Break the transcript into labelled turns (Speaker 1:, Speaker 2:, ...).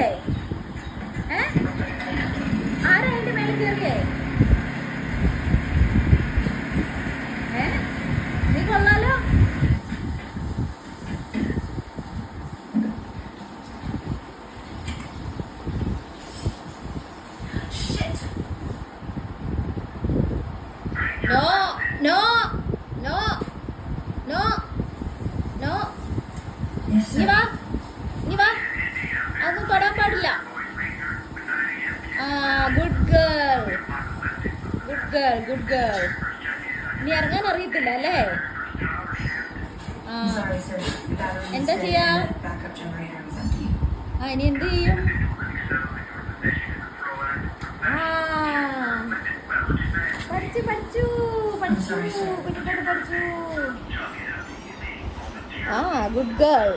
Speaker 1: കയറിയേ? ആരാ അതിന്റെ മേലെ കയറിയേ? നീ കൊള്ളാലോ. No no no no no. നീ വാ, നീ വാ. അതൊന്നും തൊടാൻ പാടില്ല. Good girl, good girl, good girl. നീ ഇറങ്ങാൻ അറിയത്തില്ല അല്ലേ? എന്താ ചെയ്യാ? ഇനി എന്ത് ചെയ്യും? പഠിച്ചു പഠിച്ചു പഠിച്ചു കുട്ടിക്കോട് പഠിച്ചു. Good girl.